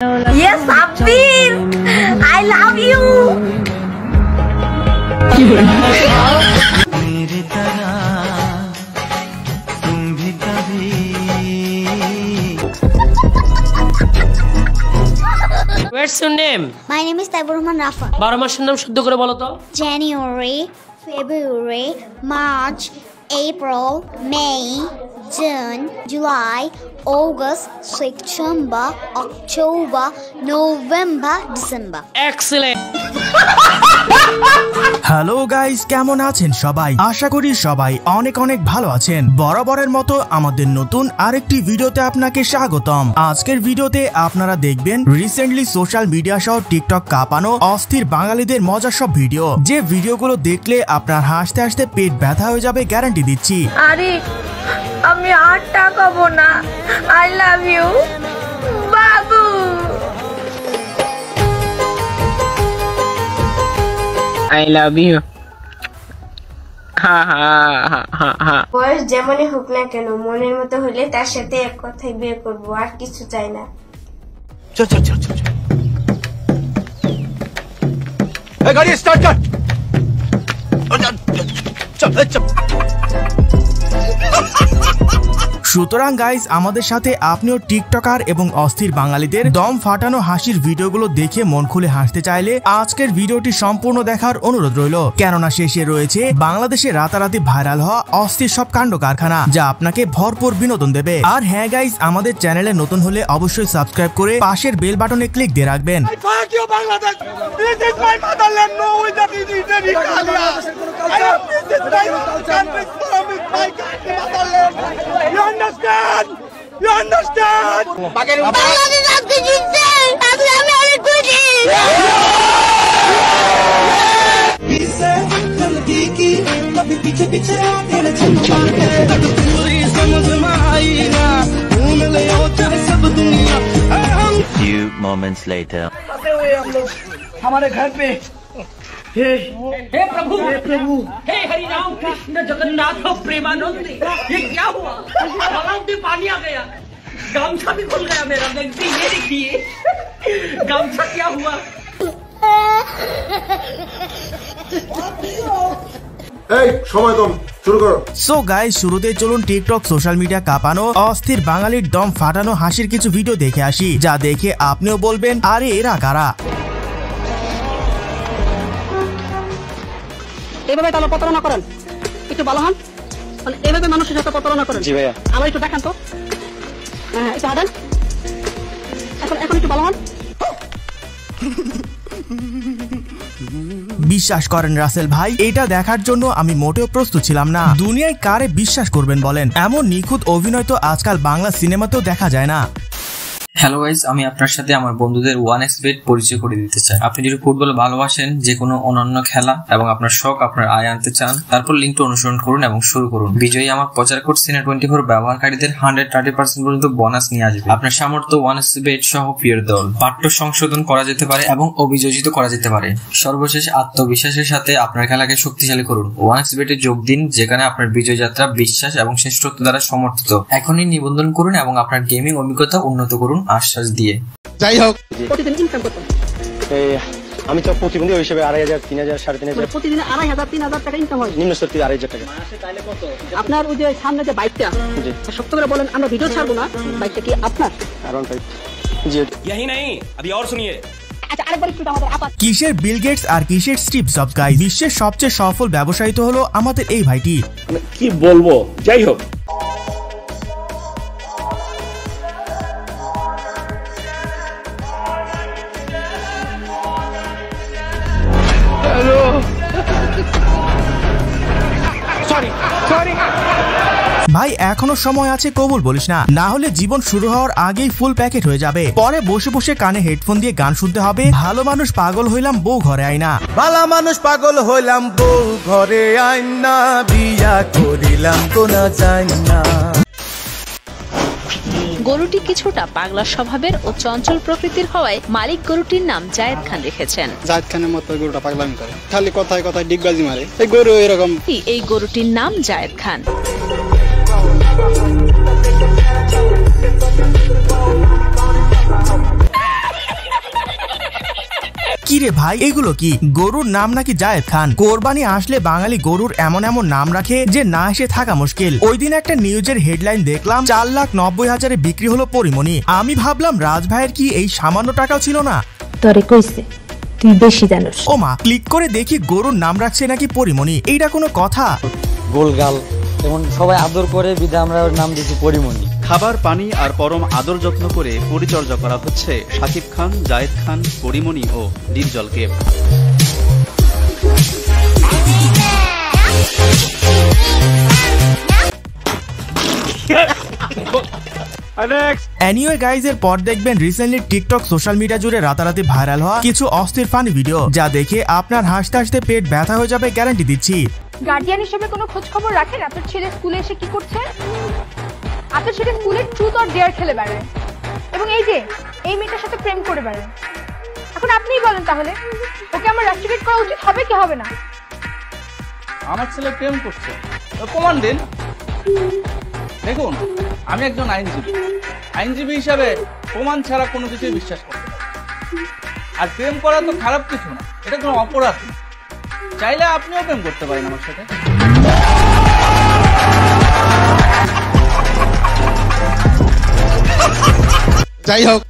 Yes, Sabir, I love you. What's your name? My name is Taibur Rahman Rafa. 12 মাসের নাম শুদ্ধ করে বলো তো। January, February, March, April, May, June, July, August, September, October, November, December. Excellent. Hello guys, কেমন আছেন সবাই? আশা করি সবাই অনেক অনেক ভালো আছেন। বরাবরের মতো আমাদের নতুন আরেকটি ভিডিওতে আপনাকে স্বাগতম। আজকের ভিডিওতে আপনারা দেখবেন রিসেন্টলি সোশ্যাল মিডিয়া সহ টিকটক কাঁপানো অস্থির বাঙালিদের মজার সব ভিডিও, যে ভিডিওগুলো দেখলে আপনার হাসতে হাসতে পেট ব্যথা হয়ে যাবে, গ্যারান্টি দিচ্ছি। আরে আমি আর তাকাবো না। I love you, Babu. I love you. হা হা হা হা হা। বয়স যেমনই হোক না কেন, মনের মতো হলে তার সাথে এক কথায় বিয়ে করব, আর কিছু চাই না। চল চল চল চল। এই গাড়ি স্টার্ট কর। চল চল। সুতরাং গাইস, আমাদের সাথে আপনিও টিকটকার এবং অস্থির বাঙালিদের দম ফাটানো হাসির ভিডিওগুলো দেখে মন খুলে হাসতে চাইলে আজকের ভিডিওটি সম্পূর্ণ দেখার অনুরোধ রইল, কেননা শেষে রয়েছে বাংলাদেশে রাতারাতি ভাইরাল হওয়া অস্থির সব কাণ্ড কারখানা, যা আপনাকে ভরপুর বিনোদন দেবে। আর হ্যাঁ গাইস, আমাদের চ্যানেলে নতুন হলে অবশ্যই সাবস্ক্রাইব করে পাশের বেল বাটনে ক্লিক দিয়ে রাখবেন। You understand? Few moments later. हमारे घर पे हे प्रभु, हे हरि राम कृष्ण जगन्नाथ प्रेमानंद, ये क्या हुआ? गलाव में पानी आ गया, गामछा भी खुल गया मेरा। देखिए, ये देखिए गामछा क्या हुआ। এই সময় কম, শুরু করো। সো গাইস, শুরুতে চলুন টিকটক সোশ্যাল মিডিয়া কাঁপানো অস্থির বাঙালির দম ফাটানো হাসির কিছু ভিডিও দেখে আসি, যা দেখে আপনিও বলবেন আরে এরা কারা। এভাবে তাহলে প্রতারণা করেন, একটু ভালো হন। এভাবে মানুষের সাথে প্রতারণা করেন। জি ভাইয়া, আমার একটু দেখান তো। হ্যাঁ, একটু হাঁটেন। এখন একটু ভালো হন। বিশ্বাস করেন রাসেল ভাই, এটা দেখার জন্য আমি মোটেও প্রস্তুত ছিলাম না। দুনিয়ায় কারে বিশ্বাস করবেন বলেন? এমন নিখুঁত অভিনয় তো আজকাল বাংলা সিনেমাতেও দেখা যায় না। হ্যালো গাইস, আমি আপনার সাথে আমার বন্ধুদের 1xbet পরিচয় করে দিতে চাই। আপনি যদি ফুটবল ভালোবাসেন, যে কোনো অন্যান্য খেলা এবং আপনার শখ আপনার আয় আনতে চান, তারপর লিঙ্কটা অনুসরণ করুন এবং শুরু করুন। বিজয়ী আমার প্রচার কোড সিনে24 ব্যবহারকারীদের 130% পর্যন্ত বোনাস নিয়ে আসবে। আপনার সামর্থ্য 1xbet সহ প্রিয় দল পাঠ্য সংশোধন করা যেতে পারে এবং অভিযোজিত করা যেতে পারে। সর্বশেষ আত্মবিশ্বাসের সাথে আপনার খেলাকে শক্তিশালী করুন। 1xbet যোগ দিন, যেখানে আপনার বিজয় যাত্রা বিশ্বাস এবং শ্রেষ্ঠত্ব দ্বারা সমর্থিত। এখনই নিবন্ধন করুন এবং আপনার গেমিং অভিজ্ঞতা উন্নত করুন আশ্বাস দিয়ে। যাই হোক, প্রতিদিন ইনকাম করতেন? আমি তো প্রতিবন্ধী হিসেবে 2,500, 3,000, 3,500 প্রতিদিন 2,500, 3,000 টাকা ইনকাম হয়। নিম্ন স্তর 2,500 টাকা। আপনার ওই যে সামনে যে বাইকটা, সত্য করে বলেন, আমরা ভিডিও ছাড়বো না, বাইকটা কি আপনার? জি। यही नहीं, अभी और सुनिए। আচ্ছা, আরেকবার একটু আমাদের আপা। কিসের বিল গেটস আর কিসের স্টিভ জবস গাইস, বিশ্বের সবচেয়ে সফল ব্যবসায়ী তো হলো আমাদের এই ভাইটি। কি বলবো, যাই হোক। ভাই এখনো সময় আছে, কবুল বলিস না, না হলে জীবন শুরু হওয়ার আগেই ফুল প্যাকেট হয়ে যাবে। পরে বসে বসে কানে হেডফোন দিয়ে গান শুনতে হবে, ভালো মানুষ পাগল হইলাম বউ ঘরে আইনা। ভালো মানুষ পাগল হইলাম বউ ঘরে আইনা, বিয়া করিলাম কোনা চাই না। গরুটি কিছুটা পাগলা স্বভাবের ও চঞ্চল প্রকৃতির হওয়ায় মালিক গরুটির নাম জায়েদ খান রেখেছেন। জায়েদ খানের মতো গরুটা পাগলামি করে, খালি কথায় কথায় ডিগবাজি মারে। এই গরু এরকম। এই গরুটির নাম জায়েদ খান। কি রে ভাই এগুলো কি? গরুর নাম নাকি জায়েদ খান। কোরবানি আসলে বাঙালি গরুর এমন এমন নাম রাখে যে না এসে থাকা মুশকিল। ওই দিন একটা নিউজের হেডলাইন দেখলাম 4,90,000 বিক্রি হলো পরিমণি। আমি ভাবলাম রাজ ভাইয়ের কি এই সামান্য টাকাও ছিল না? তোরে কইছে তুই বেশি জানোস। ও মা, ক্লিক করে দেখি গরুর নাম রাখছে নাকি পরিমণি। এইটা কোনো কথা? গোলগাল যেমন সবাই আদর করে বিধা আমরা ওর নাম দিয়েছি পরিমণি। খাবার পানি আর পরম আদর যত্ন করে পরিচর্যা করা হচ্ছে শাকিব খান, জায়েদ খান, পরিমণি ও ডিপজলকে। এনিওয়ে গাইজ, এর পর দেখবেন রিসেন্টলি টিকটক সোশ্যাল মিডিয়া জুড়ে রাতারাতি ভাইরাল হওয়া কিছু অস্থির ফানি ভিডিও, যা দেখে আপনার হাসতে হাসতে পেট ব্যথা হয়ে যাবে, গ্যারান্টি দিচ্ছি। গার্ডিয়ান হিসেবে কোনো খোঁজ খবর রাখেন আপনার ছেলে স্কুলে এসে কি করছে? আপনার ছেলে স্কুলে ট্রুথ অর ডেয়ার খেলে বেড়ায় এবং এই যে এই মেয়েটার সাথে প্রেম করে বেড়ায়। এখন আপনিই বলেন তাহলে ওকে আমার রাস্টিকেট করা উচিত হবে কি হবে না? আমার ছেলে প্রেম করছে, প্রমাণ দিন। দেখুন, আমি একজন আইনজীবী হিসাবে প্রমাণ ছাড়া কোনো কিছুই বিশ্বাস করতে পারি। আর প্রেম করা তো খারাপ কিছু না, এটা কোনো অপরাধ না। চাইলে আপনিও প্রেম করতে পারেন আমার সাথে। যাই হোক,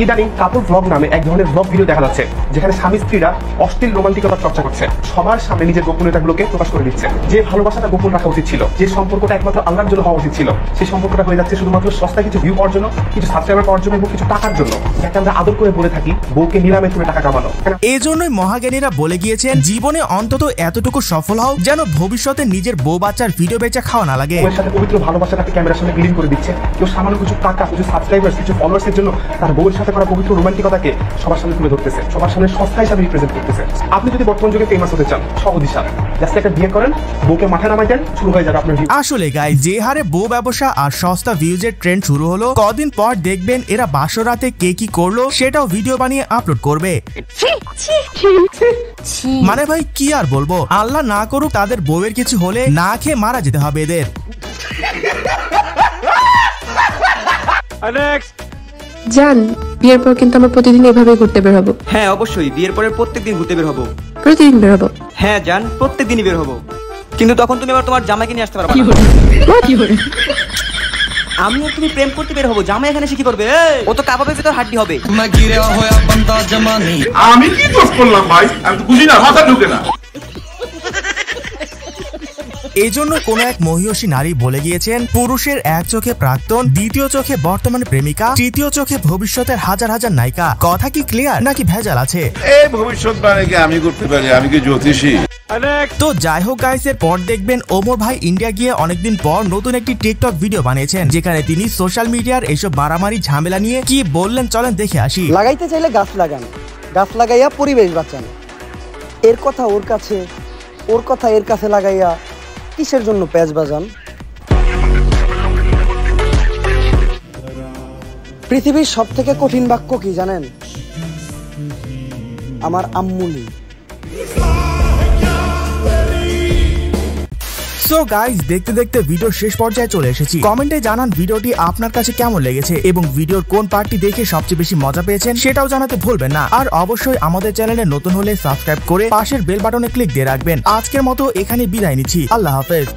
ইদানিং কাপল ব্লগ নামে এক ধরনের ব্লগ ভিডিও দেখা যাচ্ছে, যেখানে স্বামী স্ত্রীরা অশ্লীল রোমান্টিকতার চর্চা করছে, সবার সামনে নিজের গোপনীয়তাগুলোকে প্রকাশ করে দিচ্ছে। যে ভালোবাসাটা গোপন রাখা উচিত ছিল, যে সম্পর্কটা একমাত্র আল্লাহর জন্য হওয়া উচিত ছিল, সেই সম্পর্কটা হয়ে যাচ্ছে শুধুমাত্র সস্তা কিছু ভিউ পাওয়ার জন্য, কিছু সাবস্ক্রাইবার পাওয়ার জন্য এবং কিছু টাকার জন্য, যাকে আমরা আদর করে বলে থাকি বউকে নিলামে তুলে টাকা কামানো। এই জন্যই মহাজ্ঞানীরা বলে গিয়েছেন, জীবনে অন্তত এতটুকু সফল হও যেন ভবিষ্যতে নিজের বউ বাচ্চার ভিডিও বেচা খাওয়া না লাগে। বউয়ের সাথে পবিত্র ভালোবাসাটাকে ক্যামেরার সামনে বিলীন করে দিচ্ছে। কেউ সামান্য কিছু টাকা, কিছু সাবস্ক্রাইবার, কিছু ফলোয়ার্সের জন্য তার বউয়ের সাথে করা পবিত্র রোমান্টিকতাকে সবার সামনে তুলে ধরতেছে, সবার সামনে সস্তা হিসাবে রিপ্রেজেন্ট করতেছে। আপনি যদি বর্তমান যুগে ফেমাস হতে চান, সহজ হিসাব জাস্ট একটা বিয়ে করেন, বউকে মাথায় নামাই দেন, শুরু হয়ে যাবে আপনার ভিউ। আসলে গাইস, যে হারে বউ ব্যবসা আর সস্তা ভিউজের ট্রেন্ড শুরু হলো, কদিন পর দেখবেন এরা বাসরাতে কে কি করলো সেটাও ভিডিও বানিয়ে আপলোড করবে। মানে ভাই কি আর বলবো, আল্লাহ না করুক তাদের বউয়ের কিছু হলে না খেয়ে মারা যেতে হবে এদের। জান, বিয়ের পর কিন্তু আমরা প্রতিদিন এভাবে ঘুরতে বের হবো। হ্যাঁ অবশ্যই, বিয়ের পরে প্রত্যেকদিন ঘুরতে বের হবো। প্রতিদিন বের হবো? হ্যাঁ জান, প্রত্যেকদিনই বের হবো। কিন্তু তখন তুমি আবার তোমার জামাইকে নিয়ে আসতে পারবে না। আমি আর তুমি প্রেম করতে বের হবো, জামাই এখানে এসে কি করবে? ও তো কাবাবের ভিতর হাড্ডি হবে। আমি কি দোষ করলাম ভাই? আমি তো বুঝি না, মাথা ঢুকে না। এই জন্য কোন এক মহিষী নারী বলে গিয়েছেন, পুরুষের এক চোখে প্রাক্তন, দ্বিতীয় চোখে বর্তমান প্রেমিকা, তৃতীয় চোখে ভবিষ্যতের হাজার হাজার নায়িকা। কথা কি ক্লিয়ার নাকি ভেজাল আছে? এই ভবিষ্যৎবাণী আমি করতে পারি, আমি কি জ্যোতিষী? তো যাই হোক গাইস, এর পর দেখবেন ওমর ভাই ইন্ডিয়া গিয়ে অনেকদিন পর নতুন একটি টিকটক ভিডিও বানিয়েছেন, যেখানে তিনি সোশ্যাল মিডিয়ার এসব মারামারি ঝামেলা নিয়ে কি বললেন চলেন দেখে আসি। লাগাইতে চাইলে গাছ লাগান, গাছ লাগাইয়া পরিবেশ বাঁচান। এর কথা ওর কাছে, ওর কথা এর কাছে লাগাইয়া কিসের জন্য প্যাচ বাজান? পৃথিবীর সব থেকে কঠিন বাক্য কি জানেন? আমার আম্মুলি। সো গাইস, দেখতে দেখতে ভিডিও শেষ পর্যায়ে চলে এসেছি। কমেন্টে জানান ভিডিওটি আপনার কাছে কেমন লেগেছে এবং ভিডিওর কোন পার্টটি দেখে সবচেয়ে বেশি মজা পেয়েছেন সেটাও জানাতে ভুলবেন না। আর অবশ্যই আমাদের চ্যানেলে নতুন হলে সাবস্ক্রাইব করে পাশের বেল বাটনে ক্লিক দিয়ে রাখবেন। আজকের মতো এখানে বিদায় নিচ্ছি, আল্লাহ হাফেজ।